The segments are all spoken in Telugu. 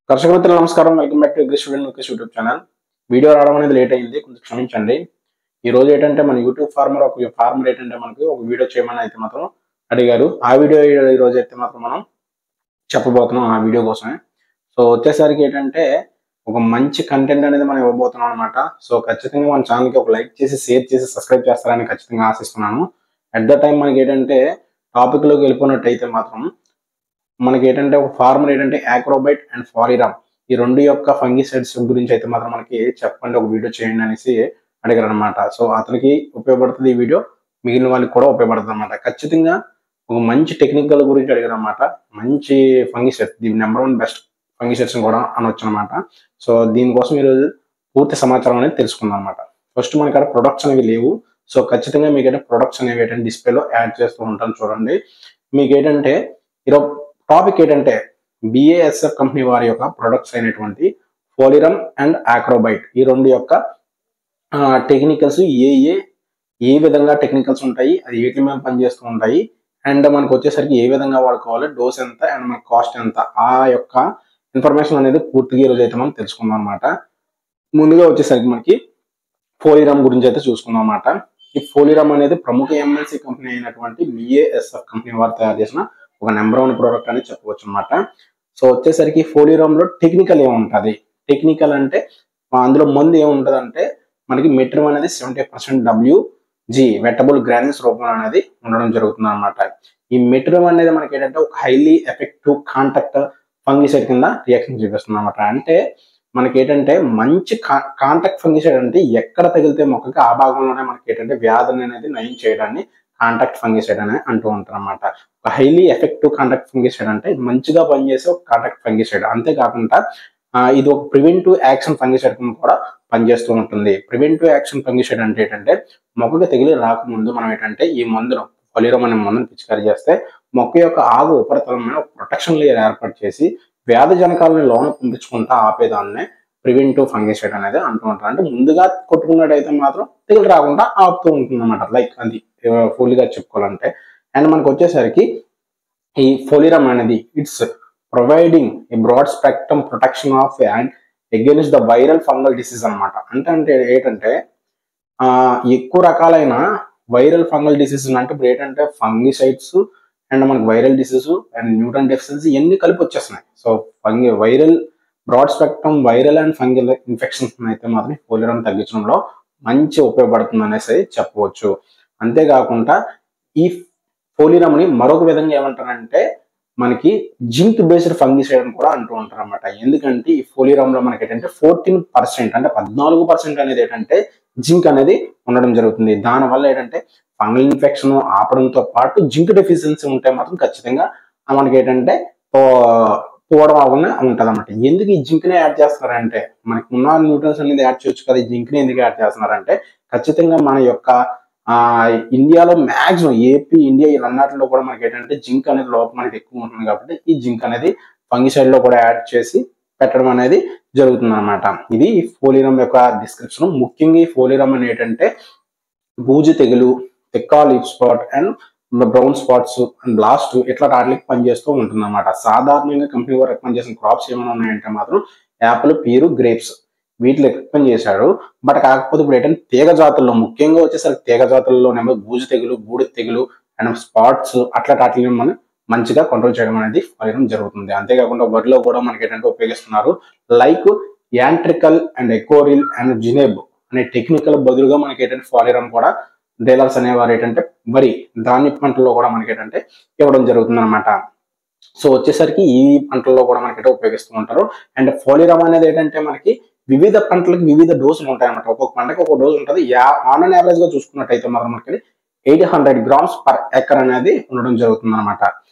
దర్శక మిత్రులు నమస్కారం. Welcome back to agri student Mukesh YouTube channel. Video రావడం అనేది లేట్ అయింది, కొంచెం క్షమించండి. ఈ రోజు ఏంటంటే మన యూట్యూబ్ ఫార్మర్ ఏంటంటే మనకు ఒక వీడియో చేయమని అయితే మాత్రం అడిగారు. ఆ వీడియో ఈ రోజు అయితే మాత్రం మనం చెప్పబోతున్నాం ఆ వీడియో కోసమే. సో వచ్చేసరికి ఏంటంటే ఒక మంచి కంటెంట్ అనేది మనం ఇవ్వబోతున్నాం అనమాట. సో ఖచ్చితంగా మన ఛానల్కి ఒక లైక్ చేసి, షేర్ చేసి, సబ్స్క్రైబ్ చేస్తారని ఖచ్చితంగా ఆశిస్తున్నాను. అట్ ద టైం మనకి ఏంటంటే టాపిక్ లోకి వెళ్ళిపోయినట్టయితే మాత్రం మనకి ఏంటంటే ఒక ఫార్మర్ ఏంటంటే యాక్రోబైట్ అండ్ ఫాలిరామ్ ఈ రెండు యొక్క ఫంగిసైడ్స్ గురించి అయితే మాత్రం మనకి చెప్పండి, ఒక వీడియో చేయండి అనేసి అడిగారు అనమాట. సో అతనికి ఉపయోగపడుతుంది ఈ వీడియో, మిగిలిన వాళ్ళకి కూడా ఉపయోగపడుతుంది అనమాట. ఖచ్చితంగా ఒక మంచి టెక్నికల్ గురించి అడిగారు అనమాట. మంచి fungicides, the number 1 best fungicides కూడా అనొచ్చు అనమాట. సో దీనికోసం ఈరోజు పూర్తి సమాచారం అనేది తెలుసుకుందాం అనమాట. ఫస్ట్ మనకి అక్కడ ప్రొడక్ట్స్ అనేవి లేవు. సో ఖచ్చితంగా మీకు ఏంటంటే ప్రొడక్ట్స్ అనేవి ఏంటంటే డిస్ప్లేలో యాడ్ చేస్తూ ఉంటాను చూడండి. మీకు ఏంటంటే ఈరోజు టాపిక్ ఏంటంటే BASF కంపెనీ వారి యొక్క ప్రొడక్ట్స్ అయినటువంటి ఫోలిరమ్ అండ్ యాక్రోబైట్ ఈ రెండు యొక్క టెక్నికల్స్ ఏ విధంగా టెక్నికల్స్ ఉంటాయి, అది వీటి మీద పనిచేస్తూ ఉంటాయి, అండ్ మనకు వచ్చేసరికి ఏ విధంగా వాడుకోవాలి, డోస్ ఎంత అండ్ మన కాస్ట్ ఎంత, ఆ యొక్క ఇన్ఫర్మేషన్ అనేది పూర్తిగా ఈరోజు అయితే మనం తెలుసుకుందాం అనమాట. ముందుగా వచ్చేసరికి మనకి ఫోలిరమ్ గురించి అయితే చూసుకుందాం అనమాట. ఈ ఫోలిరమ్ అనేది ప్రముఖ MNC కంపెనీ అయినటువంటి BASF కంపెనీ వారు తయారు చేసిన ఒక నెంబర్ 1 ప్రోడక్ట్ అని చెప్పవచ్చు అనమాట. సో వచ్చేసరికి ఫోలిరమ్ లో టెక్నికల్ ఏముంటుంది, టెక్నికల్ అంటే అందులో మందు ఏముంటుంది అంటే మనకి మెట్రియం అనేది 70% WG వెటబుల్ గ్రాన్యూల్స్ రూపంలో అనేది ఉండడం జరుగుతుంది అనమాట. ఈ మెట్రియం అనేది మనకి ఏంటంటే ఒక హైలీ ఎఫెక్టివ్ కాంటాక్ట్ ఫంగిసైడ్ కింద రియాక్షన్ చూపిస్తుంది అనమాట. అంటే మనకి ఏంటంటే మంచి కాంటాక్ట్ ఫంగిసైడ్ అంటే ఎక్కడ తగిలితే మొక్కకి ఆ భాగంలోనే మనకి ఏంటంటే వ్యాధిని అనేది నయం చేయడాన్ని కాంటాక్ట్ ఫంగిసైడ్ అని అంటూ ఉంటారు అనమాట. ఒక హైలీ ఎఫెక్టివ్ కాంటాక్ట్ ఫంగిసైడ్ అంటే మంచిగా పనిచేసే ఒక కాంటాక్ట్ ఫంగిసైడ్. అంతేకాకుండా ఇది ఒక ప్రివెంటివ్ యాక్షన్ ఫంగిసైడ్ కూడా పనిచేస్తూ ఉంటుంది. ప్రివెంటివ్ యాక్షన్ ఫంగిసైడ్ అంటే ఏంటంటే మొక్కకి తెగిలి రాకముందు మనం ఏంటంటే ఈ మందును ఫోలిరమ్ అనే మందును పిచికారీ చేస్తే మొక్క యొక్క ఆకు ఉపరితలం మీద ప్రొటెక్షన్ లేయర్ ఏర్పాటు చేసి వ్యాధి జనకాలని లోన పంపించుకుంటా ఆపేదాన్నే ప్రివెంటివ్ ఫంగిసైడ్ అనేది అంటూ ఉంటారు. అంటే ముందుగా కొట్టుకున్నట్టయితే మాత్రం తెగులు రాకుండా ఆపుతూ ఉంటుంది అనమాట. లైక్ అది ఫుల్గా చెప్పుకోవాలంటే. అండ్ మనకు వచ్చేసరికి ఈ ఫోలిరమ్ అనేది it's providing a broad spectrum protection of and against the viral fungal disease అనమాట. అంటే ఏంటంటే ఎక్కువ రకాలైన వైరల్ ఫంగల్ డిసీజ్ అంటే ఇప్పుడు ఏంటంటే ఫంగిసైడ్స్ అండ్ మనకి viral disease and nutrient deficiency ఇవన్నీ కలిపి వచ్చేస్తున్నాయి. So viral broad spectrum viral and fungal infections అయితే మాత్రం ఫోలిరమ్ తగ్గించడంలో మంచి ఉపయోగపడుతుంది అనేసి చెప్పవచ్చు. అంతేకాకుండా ఈ ఫోలిరమ్ ని మరొక విధంగా ఏమంటారంటే మనకి జింక్ బేస్డ్ ఫంగిసైడ్ అని కూడా అంటూ ఉంటారు అనమాట. ఎందుకంటే ఈ ఫోలిరమ్ లో మనకి ఏంటంటే 14% అంటే 14% అనేది ఏంటంటే జింక్ అనేది ఉండడం జరుగుతుంది. దానివల్ల ఏంటంటే ఫంగల్ ఇన్ఫెక్షన్ ఆపడంతో పాటు జింక్ డెఫిషియన్సీ ఉంటే మాత్రం ఖచ్చితంగా మనకి ఏంటంటే పోవడం అవన్నీ ఉంటుంది అనమాట. ఎందుకు ఈ జింక్ ని యాడ్ చేస్తున్నారంటే మనకి ఉన్న న్యూట్రన్స్ అనేది యాడ్ చేయొచ్చు కదా, ఈ జింక్ ని ఎందుకు యాడ్ చేస్తున్నారంటే ఖచ్చితంగా మన యొక్క ఇండియాలో మాక్సిమం ఏపీ ఇండియా వీళ్ళన్నిటిలో కూడా మనకి ఏంటంటే జింక్ అనేది లోపం అనేది ఎక్కువ ఉంటుంది కాబట్టి ఈ జింక్ అనేది ఫంగిసైడ్ లో కూడా యాడ్ చేసి పెట్టడం అనేది జరుగుతుంది అనమాట. ఇది ఫోలిరమ్ యొక్క డిస్క్రిప్షన్. ముఖ్యంగా ఈ ఫోలిరమ్ అని ఏంటంటే బూజు తెగులు, tikka leaf spot and brown spots and blast ఇట్లా వాటికి పనిచేస్తూ ఉంటుంది అనమాట. సాధారణంగా కంపెనీ వారు రికమెండ్ చేసిన క్రాప్స్ ఏమైనా ఉన్నాయంటే మాత్రం యాపిల్, పీరు, గ్రేప్స్ వీటిలో రికమెండ్ చేశాడు. బట్ కాకపోతే ఇప్పుడు ఏంటంటే తీగ జాతుల్లో ముఖ్యంగా వచ్చేసరికి తీగ జాతుల్లోనేమో బూజు తెగులు, బూడిద తెగులు అండ్ స్పాట్స్ అట్లా వాటిని మనం మంచిగా కంట్రోల్ చేయడం అనేది ఫలితం జరుగుతుంది. అంతేకాకుండా వరిలో కూడా మనకి ఏంటంటే ఉపయోగిస్తున్నారు. లైక్ యాంట్రికల్ అండ్ ఎకోరిల్ అండ్ జినేబ్ అనే టెక్నికల్ బదులుగా మనకి ఏంటంటే ఫాలిరమ్ కూడా డీలర్స్ అనేవారు ఏంటంటే వరి ధాన్య పంటల్లో కూడా మనకి ఏంటంటే ఇవ్వడం జరుగుతుంది అనమాట. సో వచ్చేసరికి ఈ పంటల్లో కూడా మనకి ఉపయోగిస్తూ ఉంటారు. అండ్ ఫోలిరమ్ అనేది ఏంటంటే మనకి వివిధ పంటలకు వివిధ డోసులు ఉంటాయి అనమాట. ఒక్కొక్క పంటకి ఒక డోసు ఉంటుంది. ఆన్ అండ్ యావరేజ్ గా చూసుకున్నట్టయితే మాత్రం మనకి 800 grams పర్ ఎకర్ అనేది ఉండడం జరుగుతుంది అనమాట.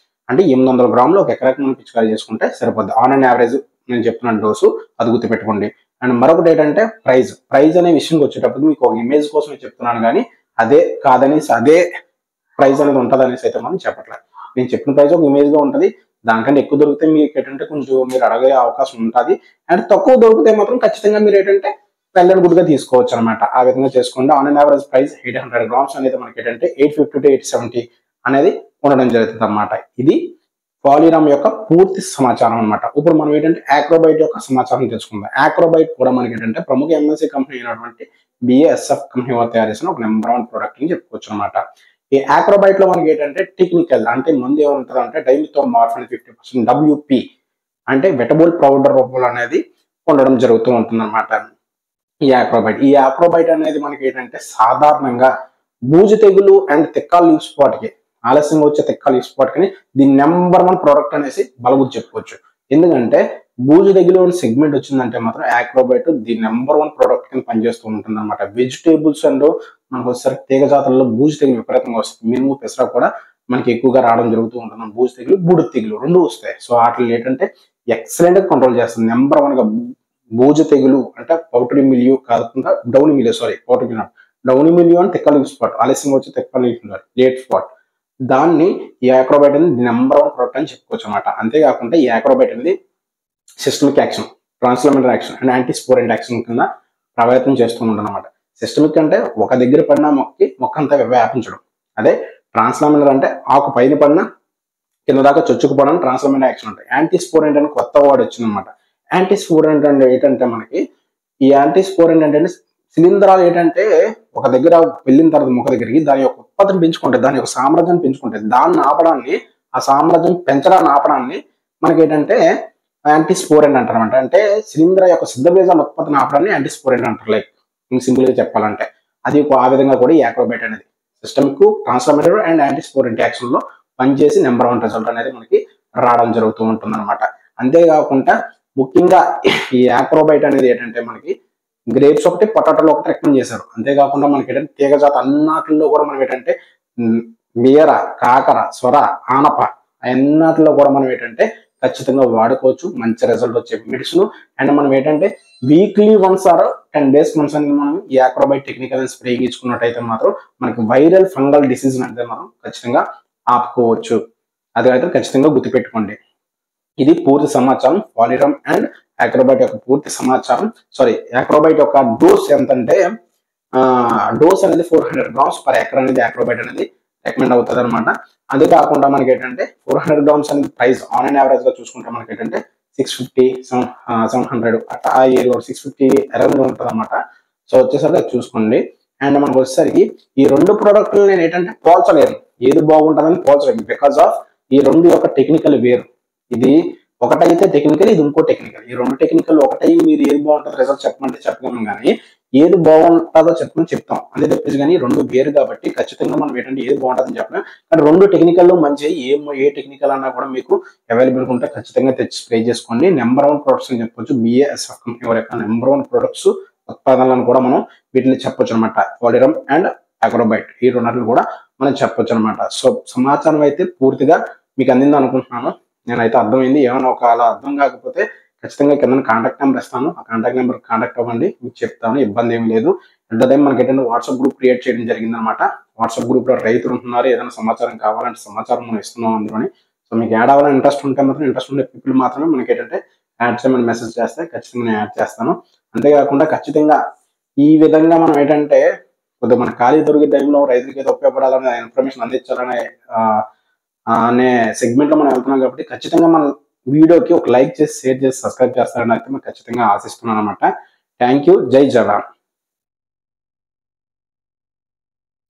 అంటే 800 grams ఒక ఎకరాకి మనం పిచికారీ చేసుకుంటే సరిపోద్ది. ఆన్ అండ్ యావరేజ్ నేను చెప్తున్నాను డోసు, అది గుర్తుపెట్టుకోండి. అండ్ మరొకటి ఏంటంటే ప్రైజ్ అనే విషయంకి వచ్చేటప్పుడు మీకు ఒక ఇమేజ్ కోసమే చెప్తున్నాను కానీ అదే కాదనేసి అదే ప్రైజ్ అనేది ఉంటుంది అనేసి అయితే మనం చెప్పట్లేదు. నేను చెప్పిన ప్రైజ్ ఒక ఇమేజ్ గా ఉంటుంది. దానికంటే ఎక్కువ దొరికితే మీకు ఏంటంటే కొంచెం మీరు అడగే అవకాశం ఉంటుంది. అండ్ తక్కువ దొరికితే మాత్రం ఖచ్చితంగా మీరు ఏంటంటే వెల్ గుడ్గా తీసుకోవచ్చు అనమాట. ఆ విధంగా చేసుకోండి. On and average price 800 grams అనేది మనకి ఏంటంటే 850 to 870 అనేది ఉండడం జరుగుతుంది అనమాట. ఇది పాలిరామ్ యొక్క పూర్తి సమాచారం అనమాట. ఇప్పుడు మనం ఏంటంటే ఆక్రోబైట్ యొక్క సమాచారం తెలుసుకుందాం. ఆక్రోబైట్ కూడా మనకి ఏంటంటే ప్రముఖ ఎంఎన్సీ కంపెనీ అయినటువంటి బిఏఎస్ఎఫ్ కంపెనీ వారు తయారు చేసిన ఒక నెంబర్ 1 ప్రోడక్ట్ అని చెప్పుకోవచ్చు అనమాట. ఈ ఆక్రోబైట్ లో మనకి ఏంటంటే టెక్నికల్ అంటే ముందు ఏముంటుంది అంటే డైమిథోమార్ఫిన్ 50% WP అంటే వెటబుల్ పౌడర్ రూపంలో అనేది ఉండడం జరుగుతూ ఉంటుంది అనమాట. ఈ ఆక్రోబైట్ అనేది మనకి ఏంటంటే సాధారణంగా బూజు తెగులు అండ్ తిక్కాల లీవ్ స్పాట్ కి ఆలస్యంగా వచ్చే తిక్కాల లీవ్ స్పాట్ కి ది నెంబర్ 1 ప్రోడక్ట్ అనేసి బలగుద్ది చెప్పుకోవచ్చు. ఎందుకంటే బూజు తెగులు అని సెగ్మెంట్ వచ్చిందంటే మాత్రం ఆక్రోబైట్ ది నెంబర్ 1 ప్రోడక్ట్ కింద పనిచేస్తూ ఉంటుంది అనమాట. వెజిటేబుల్స్ అండ్ మనకు వచ్చేసరికి తీగ జాతులలో బూజు తెగులు విపరీతంగా వస్తుంది. మినుము పెసర కూడా మనకి ఎక్కువగా రావడం జరుగుతూ ఉంటుంది. బూజు తెగులు బూడిద తెగులు రెండు వస్తాయి. సో వాటిని ఏంటంటే ఎక్సలెంట్ గా కంట్రోల్ చేస్తుంది. నెంబర్ 1 గా బూజు తెగులు అంటే పౌటరీ మిలియూ కాకుండా డౌనీ మిలియూ పౌటరీ మిలియూ డౌనీ మిలియూ అని తిక్కల లీవ్ స్పాట్ ఆలస్యంగా వచ్చి తిక్కల లీవ్ లేట్ స్పాట్ దాన్ని ఈ ఆక్రోబైట్ అనేది నెంబర్ 1 ప్రోడక్ట్ అని చెప్పుకోవచ్చు అనమాట. అంతేకాకుండా ఈ ఆక్రోబైట్ అనేది systemic action, translaminar action and antisporulant action కింద ప్రభావితం చేస్తూ ఉంటుంది అనమాట. సిస్టమిక్ అంటే ఒక దగ్గర పడిన మొక్క అంతా వ్యాపించడం, అదే ట్రాన్స్లమెంటరీ అంటే ఆకు పైన పడిన కింద దాకా చొచ్చుకుపోవడం ట్రాన్స్లమెంటరీ యాక్షన్ ఉంటాయి. యాంటీస్పోరెంట్ అని కొత్త వర్డ్ వచ్చిందనమాట. యాంటీస్పోరెంట్ అంటే ఏంటంటే మనకి ఈ యాంటీస్పోరెంట్ అంటే శిలీంధ్రాలు ఏంటంటే ఒక దగ్గర వెళ్ళిన తర్వాత మొక్క దగ్గరికి దాని యొక్క ఉత్పత్తిని పెంచుకుంటాయి, దాని యొక్క సామ్రాజ్యాన్ని పెంచుకుంటాయి. దాన్ని ఆపడాన్ని ఆ సామ్రాజ్యం పెంచడాన్ని ఆపడాన్ని మనకి ఏంటంటే యాంటీస్పోరెంట్ అంటారు అనమాట. అంటే శిలీంధ్ర యొక్క సిద్ధబీజాల ఉత్పత్తిని ఆపడాన్ని యాంటీస్పోరెంట్ అంటారు. లైక్ సింపుల్ గా చెప్పాలంటే అది ఆ విధంగా కూడా ఈ ఆక్రోబైట్ అనేది సిస్టమిక్, ట్రాన్స్లమెంటరీ అండ్ యాంటీస్పోరెంట్ యాక్షన్ లో పనిచేసి నెంబర్ 1 రిజల్ట్ అనేది మనకి రావడం జరుగుతూ ఉంటుంది అనమాట. అంతేకాకుండా ముఖ్యంగా ఈ ఆక్రోబైట్ అనేది ఏంటంటే మనకి గ్రేప్స్ ఒకటి పొటాటోలో ఒకటి రికమెండ్ చేశారు. అంతేకాకుండా మనకి ఏంటంటే తీగజాత అన్నిటిలో కూడా మనం ఏంటంటే బీర, కాకర, సొర, ఆనప అన్నిటిలో కూడా మనం ఏంటంటే ఖచ్చితంగా వాడుకోవచ్చు. మంచి రిజల్ట్ వచ్చే మెడిసిన్. అండ్ మనం ఏంటంటే weekly once or 10 days once అనేది మనం ఈ ఆక్రోబైట్ టెక్నికల్ స్ప్రే ఇచ్చుకున్నట్టయితే మాత్రం మనకి వైరల్ ఫంగల్ డిసీజ్ అనేది మనం ఖచ్చితంగా ఆపుకోవచ్చు. అది అయితే ఖచ్చితంగా గుర్తుపెట్టుకోండి. ఇది పూర్తి సమాచారం పాలిరామ్ అండ్ ఆక్రోబైట్ యొక్క పూర్తి సమాచారం. ఆక్రోబైట్ యొక్క డోస్ ఎంత అంటే డోస్ అనేది 400 grams per acre అనేది ఆక్రోబైట్ అనేది రికమెండ్ అవుతుంది అనమాట. అదే కాకుండా మనకి ఏంటంటే 400 grams అనేది ప్రైస్ ఆన్ అండ్ యావరేజ్ గా చూసుకుంటే మనకి ఏంటంటే 650, 700 అట్లా ఆ ఏరియా 650 అరౌండ్ ఉంటుంది అనమాట. సో వచ్చేసరికి అది చూసుకోండి. అండ్ మనకు వచ్చేసరికి ఈ రెండు ప్రోడక్ట్లు నేను ఏంటంటే పోల్చలేను, ఏది బాగుంటుందని పోల్చలేను. బికాస్ ఆఫ్ ఈ రెండు యొక్క టెక్నికల్ వేరు. ఇది ఒకటైతే టెక్నికల్, ఇది ఇంకో టెక్నికల్. ఈ రెండు టెక్నికల్ ఒకటై మీరు ఏది బాగుంటుందో రిజల్ట్ చెప్పమంటే చెప్పగలం, కానీ ఏది బాగుంటుందో చెప్పమని చెప్తాం అంతే తప్పేసి. కానీ రెండు వేరు కాబట్టి ఖచ్చితంగా మనం ఏంటంటే ఏది బాగుంటుందని చెప్పలేం. కానీ రెండు టెక్నికల్ మంచి ఏ టెక్నికల్ అన్నా కూడా మీకు అవైలబుల్ ఉంటే ఖచ్చితంగా తెచ్చి స్ప్రే చేసుకోండి. నెంబర్ 1 ప్రొడక్ట్స్ అని చెప్పొచ్చు. బిఏఎస్ఎఫ్ కంపెనీ వారి యొక్క నెంబర్ 1 ప్రొడక్ట్స్ ఉత్పాదనలను కూడా మనం వీటిని చెప్పొచ్చు అనమాట. పాలిరామ్ అండ్ ఆక్రోబైట్ ఈ రెండింటిని కూడా మనం చెప్పొచ్చు అనమాట. సో సమాచారం అయితే పూర్తిగా మీకు అందింది అనుకుంటున్నాను. నేనైతే అర్థమైంది. ఏమైనా ఒకవేళ అర్థం కాకపోతే ఖచ్చితంగా కింద కాంటాక్ట్ నెంబర్ ఇస్తాను. ఆ కాంటాక్ట్ నెంబర్ కాంటాక్ట్ అవ్వండి, మీకు చెప్తాను. ఇబ్బంది ఏమి లేదు. అట్ ద టైం మనకి ఏంటంటే వాట్సాప్ గ్రూప్ క్రియేట్ చేయడం జరిగింది అనమాట. వాట్సాప్ గ్రూప్ లో రైతులు ఉంటున్నారు, ఏదైనా సమాచారం కావాలంటే సమాచారం మనం ఇస్తున్నాం అందులోని. సో మీకు యాడ్ అవ్వాలని ఇంట్రెస్ట్ ఉంటే మాత్రం ఇంట్రెస్ట్ ఉండే పీపుల్ మాత్రమే మనకి ఏంటంటే యాడ్ చేయమని మెసేజ్ చేస్తే ఖచ్చితంగా నేను యాడ్ చేస్తాను. అంతేకాకుండా ఖచ్చితంగా ఈ విధంగా మనం ఏంటంటే కొద్దిగా మన ఖాళీ దొరికే టైంలో రైతులకి ఏదో ఉపయోగపడాలనే ఇన్ఫర్మేషన్ అందించాలనే అనే సెగ్మెంట్ లో మనం వెళ్తున్నాం కాబట్టి ఖచ్చితంగా మన వీడియోకి ఒక లైక్ చేసి, షేర్ చేసి, సబ్స్క్రైబ్ చేస్తారని అయితే మనం ఖచ్చితంగా ఆశిస్తున్నాను అనమాట. Thank you. జై జవాన్.